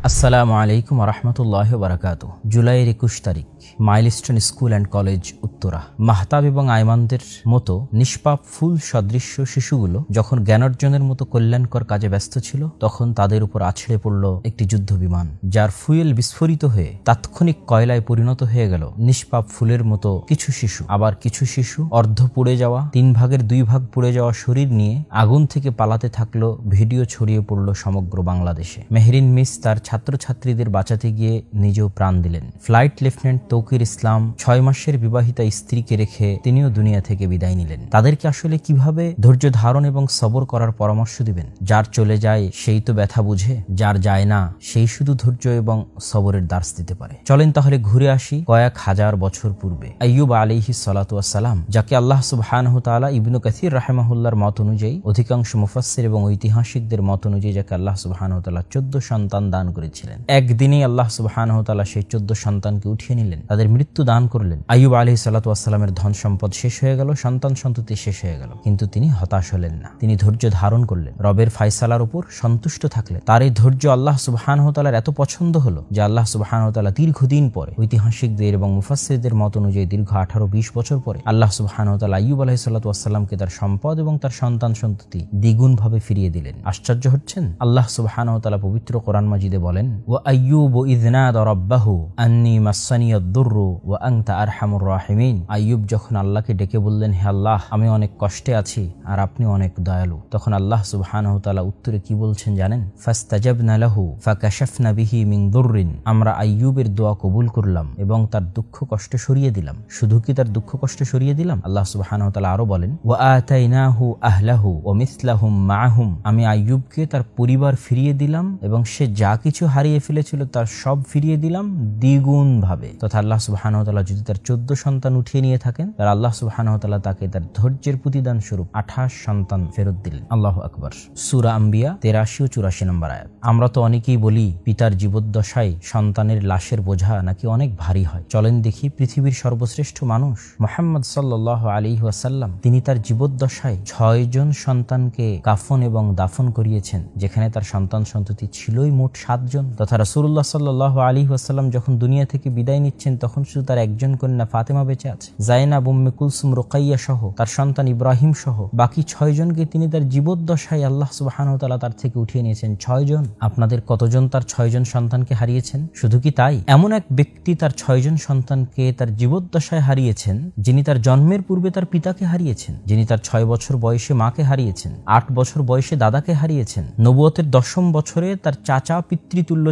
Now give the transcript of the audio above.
আসসালামু আলাইকুম রহমতুল্লাহ বারাকাতু। জুলাইয়ের 21 তারিখ, milestone school and college, Uttara. Mahtab এবং আয়মানদের মতো নিষ্পাপ ফুল সদৃশ্য শিশুগুলো যখন জ্ঞানার্জনের মতো কল্যাণকর কাজে ব্যস্ত ছিল, তখন তাদের উপর আছড়ে পড়ল একটি যুদ্ধ বিমান, যার ফুয়েল বিস্ফোরিত হয়ে তাৎক্ষণিক কয়লায় পরিণত হয়ে গেল। নিষ্পাপ ফুলের মতো কিছু শিশু, আবার কিছু শিশু অর্ধ পুড়ে যাওয়া, 3 ভাগের 2 ভাগ পুড়ে যাওয়া শরীর নিয়ে আগুন থেকে পালাতে থাকলো। ভিডিও ছড়িয়ে পড়ল সমগ্র বাংলাদেশে। মেহরিন মিস তার ছাত্রছাত্রীদের বাঁচাতে গিয়ে নিজেও প্রাণ দিলেন। ফ্লাইট লেফটেন্যান্ট তৌকির ইসলাম 6 মাসের বিবাহিতা স্ত্রীকে রেখে তিনিও দুনিয়া থেকে বিদায় নিলেন। তাদেরকে আসলে কিভাবে ধৈর্য ধারণ এবং সবর করার পরামর্শ দিবেন? যার চলে যায় সেই তো ব্যথা বুঝে, যার যায় না সেই শুধু ধৈর্য এবং সবরের দার্স দিতে পারে। চলেন তাহলে ঘুরে আসি কয়েক হাজার বছর পূর্বে। আইয়ুব আলাইহিস সালাতু ওয়াস সালাম, যাকে আল্লাহ সুবহানাহু তাআলা ইবনু কাসির রাহিমাহুল্লাহর মত অনুযায়ী, অধিকাংশ মুফাসসির এবং ঐতিহাসিকদের মত অনুযায়ী, যাকে আল্লাহ সুবহানাহু তাআলা 14 সন্তান দান করেছিলেন। একদিনেই আল্লাহ সুবহানাহু তাআলা সেই 14 সন্তানকে উঠিয়ে নিলেন, তাদের মৃত্যু দান করলেন। আইয়ুব আলাইহিস সালাতু ওয়াস সালামের ধন সম্পদ শেষ হয়ে গেল, সন্তান সন্ততি শেষ হয়ে গেল, কিন্তু তিনি হতাশ হলেন না। তিনি ধৈর্য ধারণ করলেন, রবের ফায়সালার উপর সন্তুষ্ট থাকলেন। তার এই ধৈর্য আল্লাহ সুবহানাহু তাআলার এত পছন্দ হলো যে আল্লাহ সুবহানাহু তাআলা দীর্ঘদিন পরে, ঐতিহাসিকদের এবং মুফাসসিরদের মত অনুযায়ী দীর্ঘ 18-20 বছর পরে, আল্লাহ সুবহানাহু তাআলা আইয়ুব আলাইহিস সালাতু ওয়াস সালামকে তার সম্পদ এবং তার সন্তান সন্ততি দ্বিগুণ ভাবে ফিরিয়ে দিলেন। আশ্চর্য হচ্ছেন? আল্লাহ সুবহানাহু তাআলা পবিত্র কোরআন মাজিদে বলেন, ওয়া আইয়ুবু ইয নাদা রাব্বাহু আন্নী মাসসানিয়াদ দুররু ওয়া আনতা আরহামুর রাহিমিন। আইয়ুব যখন আল্লাহকে ডেকে বললেন, হে আল্লাহ, আমি অনেক কষ্টে আছি আর আপনি অনেক দয়ালু, তখন আল্লাহ সুবহানাহু তাআলা উত্তরে কি বলছেন জানেন? ফাস্তাজাবনা লাহু ফাকাশাফনা বিহি মিন দুররিন। আমরা আইয়ুবের দোয়া কবুল করলাম এবং তার দুঃখ কষ্ট সরিয়ে দিলাম। শুধু কি তার দুঃখ কষ্ট সরিয়ে দিলাম? আল্লাহ সুবহানাহু তাআলা আরো বলেন, ওয়া আতাইনাহু আহলাহু ওয়া মিসলাহুম মাআহুম। আমি আইয়ুবকে তার পরিবার ফিরিয়ে দিলাম এবং সে যা কিছু হারিয়ে ফেলেছিল তার সব ফিরিয়ে দিলাম দ্বিগুণ ভাবে। তথা আল্লাহ সুবহানাহু তাআলা যদি তার 14 সন্তান উঠিয়ে নিয়ে থাকেন, তাহলে আল্লাহ সুবহানাহু তাআলা তাকে তার ধৈর্যের প্রতিদান স্বরূপ 28 সন্তান ফেরত দিলেন। আল্লাহু আকবার। সূরা আম্বিয়া 83 ও 84 নম্বর আয়াত। আমরা তো অনেকেই বলি পিতার জীবদ্দশায় সন্তানের লাশের বোঝা নাকি অনেক ভারী হয়। চলেন দেখি পৃথিবীর সর্বশ্রেষ্ঠ মানুষ মুহাম্মদ সাল্লাল্লাহু আলাইহি ওয়াসাল্লাম, তিনি তার জীবদ্দশায় 6 জন সন্তানকে কাফন এবং দাফন করিয়েছেন, যেখানে তার সন্তান সন্ততি ছিলই মোট 7 জন। তথা রাসূলুল্লাহ সাল্লাল্লাহু আলাইহি ওয়াসাল্লাম যখন দুনিয়া থেকে বিদায় নিচ্ছেন, তখন শুধু তার একজন কন্যা ফাতেমা বেঁচে আছে। যায়েনাব, উম্মে কুলসুম, রুকাইয়া সহ তার সন্তান ইব্রাহিম সহ বাকি 6 জনকে তিনি তার জীবদ্দশায় আল্লাহ সুবহানাহু তাআলা তার থেকে উঠিয়ে নিয়েছেন। 6 জন। আপনাদের কতজন তার 6 জন সন্তানকে হারিয়েছেন? শুধু কি তাই, এমন এক ব্যক্তি তার 6 জন সন্তানকে তার জীবদ্দশায় হারিয়েছেন, যিনি তার জন্মের পূর্বে তার পিতাকে হারিয়েছেন, যিনি তার 6 বছর বয়সে মাকে হারিয়েছেন, 8 বছর বয়সে দাদাকে হারিয়েছেন, নবুয়তের 10ম বছরে তার চাচা পিতৃতুল্য